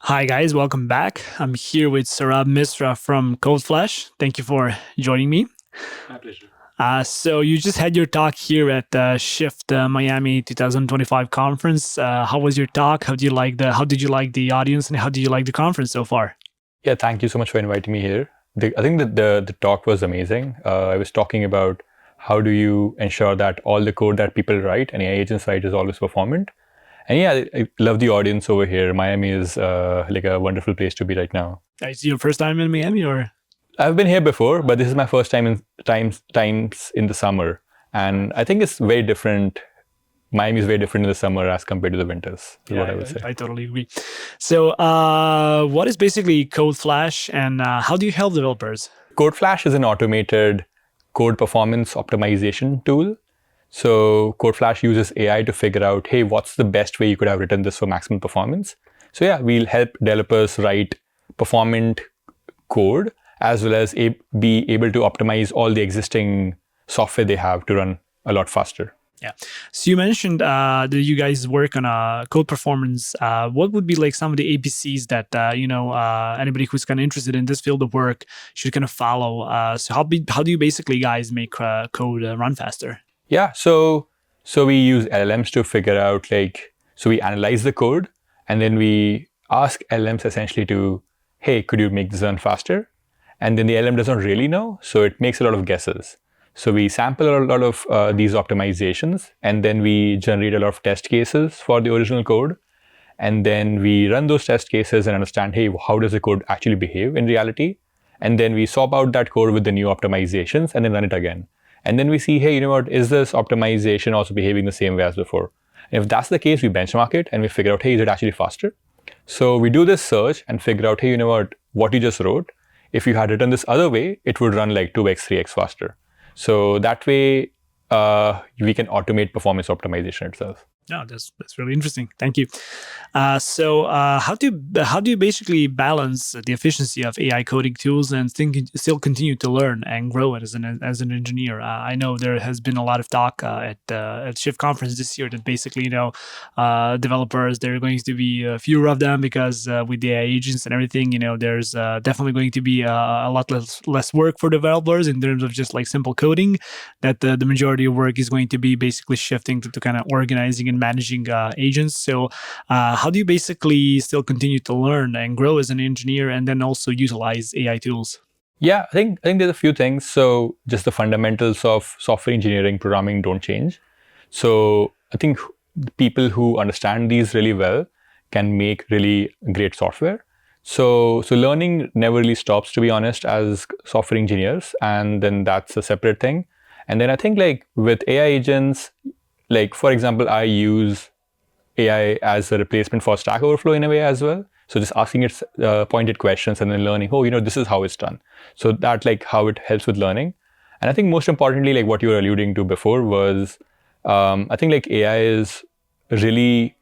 Hi guys, welcome back. I'm here with Saurabh Misra from Codeflash. Thank you for joining me. My pleasure. So you just had your talk here at the Shift Miami 2025 conference. How was your talk? How did you like the audience, and how did you like the conference so far? Yeah, thank you so much for inviting me here. I think that the talk was amazing. I was talking about how do you ensure that all the code that people write and AI agents write is always performant. And yeah, I love the audience over here. Miami is like a wonderful place to be right now. Is it your first time in Miami, or? I've been here before, but this is my first time in times in the summer, and I think it's very different. Miami is very different in the summer as compared to the winters, is what I would say. I totally agree. So, what is basically Codeflash, and how do you help developers? Codeflash is an automated code performance optimization tool. So Codeflash uses AI to figure out, hey, what's the best way you could have written this for maximum performance? So yeah, we'll help developers write performant code as well as be able to optimize all the existing software they have to run a lot faster. Yeah. So you mentioned that you guys work on code performance. What would be like some of the APCs that anybody who's kind of interested in this field of work should kind of follow? So how do you basically guys make code run faster? Yeah, so we use LLMs to figure out so we analyze the code and then we ask LLMs essentially to, hey, could you make this run faster? And then the LLM doesn't really know, so it makes a lot of guesses. So we sample a lot of these optimizations, and then we generate a lot of test cases for the original code. And then we run those test cases and understand, hey, how does the code actually behave in reality? And then we swap out that code with the new optimizations and then run it again. And then we see, hey, you know what, is this optimization also behaving the same way as before? And if that's the case, we benchmark it and we figure out, hey, is it actually faster? So we do this search and figure out, hey, you know what you just wrote, if you had written this other way, it would run like 2x, 3x faster. So that way, we can automate performance optimization itself. No, that's really interesting. Thank you. So how do you basically balance the efficiency of AI coding tools and still continue to learn and grow as an engineer? I know there has been a lot of talk at Shift conference this year that basically developers, there are going to be fewer of them because with the AI agents and everything, there's definitely going to be a lot less work for developers in terms of just like simple coding. That the majority of work is going to be basically shifting to kind of organizing and managing agents. So how do you basically still continue to learn and grow as an engineer and then also utilize AI tools? Yeah, I think there's a few things. So just the fundamentals of software engineering programming don't change. So I think people who understand these really well can make really great software. So learning never really stops, to be honest, as software engineers, and then that's a separate thing. And then I think like with AI agents, like for example, I use AI as a replacement for Stack Overflow in a way as well. So just asking it pointed questions and then learning, oh, this is how it's done. So that like how it helps with learning. And I think most importantly, like what you were alluding to before was, I think like AI is really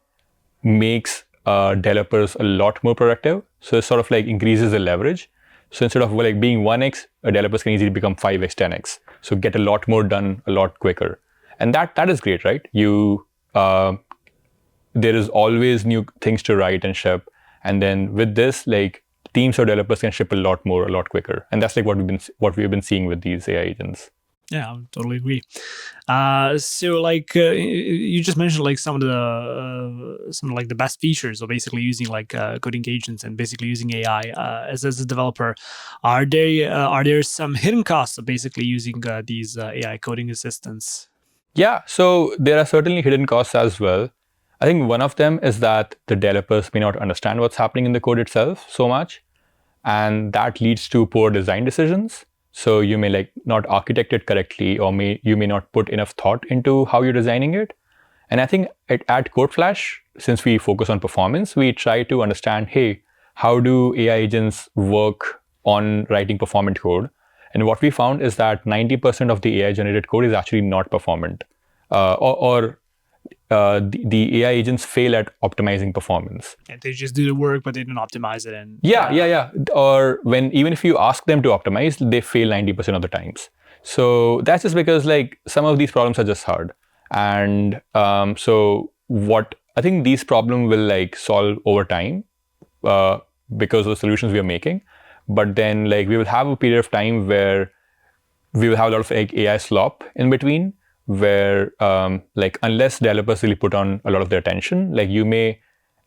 makes developers a lot more productive. So it sort of like increases the leverage. So instead of like being 1x, developers can easily become 5x, 10x. So get a lot more done a lot quicker. And that is great, right? There is always new things to write and ship. And then with this, like teams or developers can ship a lot more, a lot quicker. And that's like what we've been seeing with these AI agents. Yeah, I totally agree. So like you just mentioned like some of the best features of basically using like coding agents and basically using AI as a developer. Are there some hidden costs of basically using these AI coding assistants? Yeah, so there are certainly hidden costs as well. I think one of them is that the developers may not understand what's happening in the code itself so much, and that leads to poor design decisions. So you may like not architect it correctly, or you may not put enough thought into how you're designing it. And I think at Codeflash, since we focus on performance, we try to understand, hey, how do AI agents work on writing performant code? And what we found is that 90% of the AI generated code is actually not performant, the AI agents fail at optimizing performance. And they just do the work, but they don't optimize it. And yeah. Or even if you ask them to optimize, they fail 90% of the times. So that's just because like some of these problems are just hard. And so what I think these problems will like solve over time. because of the solutions we are making. But then like we will have a period of time where we will have a lot of like AI slop in between, where like unless developers really put on a lot of their attention, like you may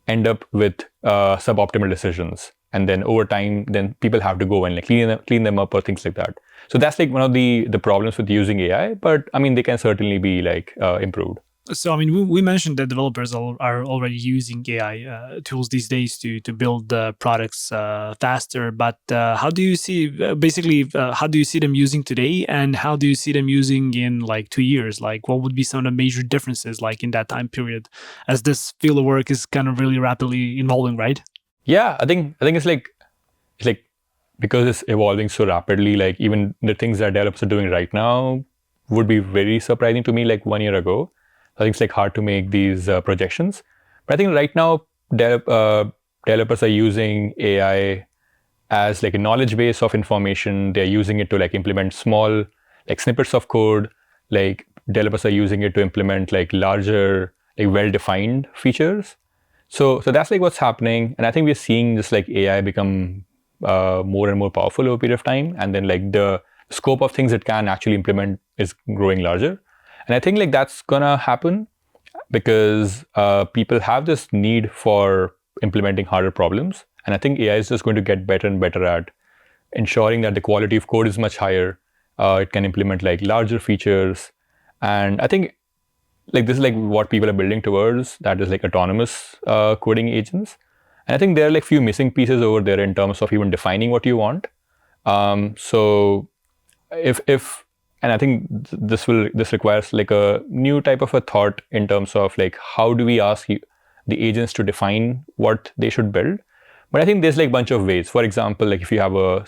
end up with suboptimal decisions, and then over time, then people have to go and like clean them up or things like that. So that's like one of the problems with using AI. But I mean, they can certainly be like improved. So, I mean, we mentioned that developers are already using AI tools these days to build products faster. But how do you see, how do you see them using today, and how do you see them using in like 2 years? Like, what would be some of the major differences, like in that time period, as this field of work is kind of really rapidly evolving, right? Yeah, I think it's like because it's evolving so rapidly. Like even the things that developers are doing right now would be very surprising to me like 1 year ago. I think it's like hard to make these projections. But I think right now developers are using AI as like a knowledge base of information. They're using it to like implement small like snippets of code. Like developers are using it to implement like larger, like well-defined features. So that's like what's happening. And I think we're seeing just like AI become more and more powerful over a period of time. And then like the scope of things it can actually implement is growing larger. And I think like that's gonna happen because people have this need for implementing harder problems. And I think AI is just going to get better and better at ensuring that the quality of code is much higher. It can implement like larger features. And I think like this is like what people are building towards, that is like autonomous coding agents. And I think there are like few missing pieces over there in terms of even defining what you want. So if and I think this requires like a new type of a thought in terms of like how do we ask the agents to define what they should build. But I think there's like a bunch of ways. For example, like if you have a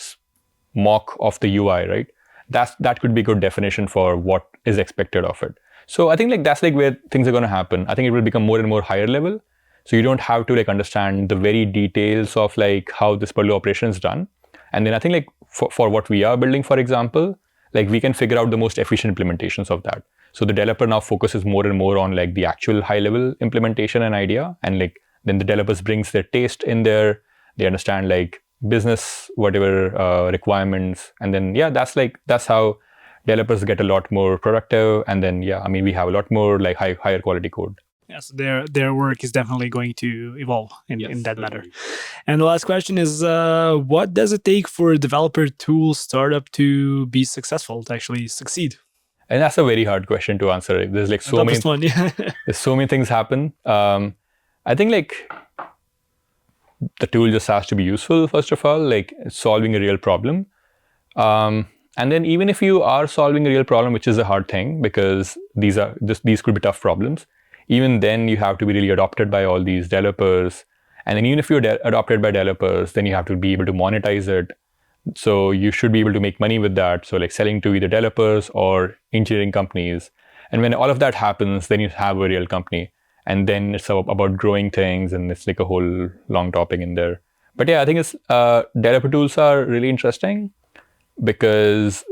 mock of the UI, right? That could be a good definition for what is expected of it. So I think like that's like where things are going to happen. I think it will become more and more higher level. So you don't have to like understand the very details of like how this particular operation is done. And then I think like for what we are building, for example, like we can figure out the most efficient implementations of that. So the developer now focuses more and more on like the actual high level implementation and idea. And like then the developers brings their taste in there. They understand like business, whatever requirements. And then, yeah, that's how developers get a lot more productive. And then, yeah, I mean, we have a lot more like higher quality code. Yes, their work is definitely going to evolve in that matter. And the last question is, what does it take for a developer tool startup to be successful, to actually succeed? And that's a very hard question to answer. There's like so many, one, yeah. There's so many things happen. I think like the tool just has to be useful, first of all, like solving a real problem. And then even if you are solving a real problem, which is a hard thing because these could be tough problems, even then you have to be really adopted by all these developers. And then even if you're adopted by developers, then you have to be able to monetize it. So you should be able to make money with that. So like selling to either developers or engineering companies. And when all of that happens, then you have a real company. And then it's about growing things, and it's like a whole long topic in there. But yeah, I think it's developer tools are really interesting because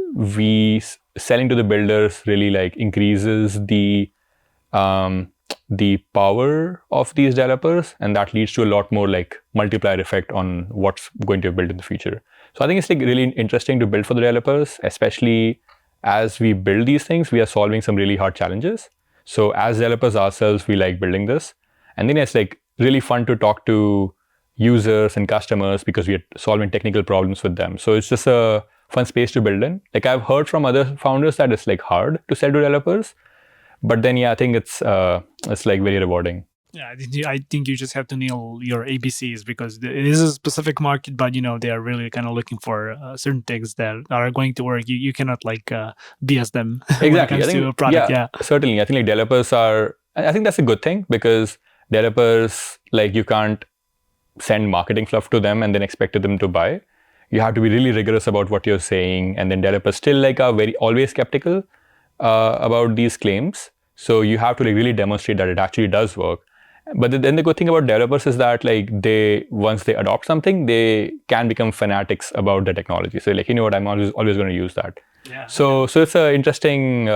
selling to the builders really like increases the power of these developers, and that leads to a lot more like multiplier effect on what's going to be built in the future. So I think it's like really interesting to build for the developers, especially as we build these things, we are solving some really hard challenges. So as developers ourselves, we like building this. And then it's like really fun to talk to users and customers because we are solving technical problems with them. So it's just a fun space to build in. Like I've heard from other founders that it's like hard to sell to developers. But then, yeah, I think it's like very rewarding. Yeah, I think you just have to nail your ABCs because it is a specific market, but they are really kind of looking for certain things that are going to work. You cannot like BS them exactly. when it comes to a product. Yeah, certainly. I think like developers I think that's a good thing because developers, like you can't send marketing fluff to them and then expect them to buy. You have to be really rigorous about what you're saying, and then developers still like are always skeptical about these claims. So you have to like really demonstrate that it actually does work. But then the good thing about developers is that like once they adopt something, they can become fanatics about the technology. So like, I'm always going to use that. Yeah. So it's an interesting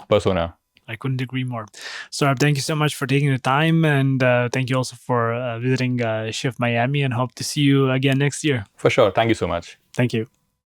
persona. I couldn't agree more. So thank you so much for taking the time, and thank you also for visiting Shift Miami, and hope to see you again next year. For sure. Thank you so much. Thank you.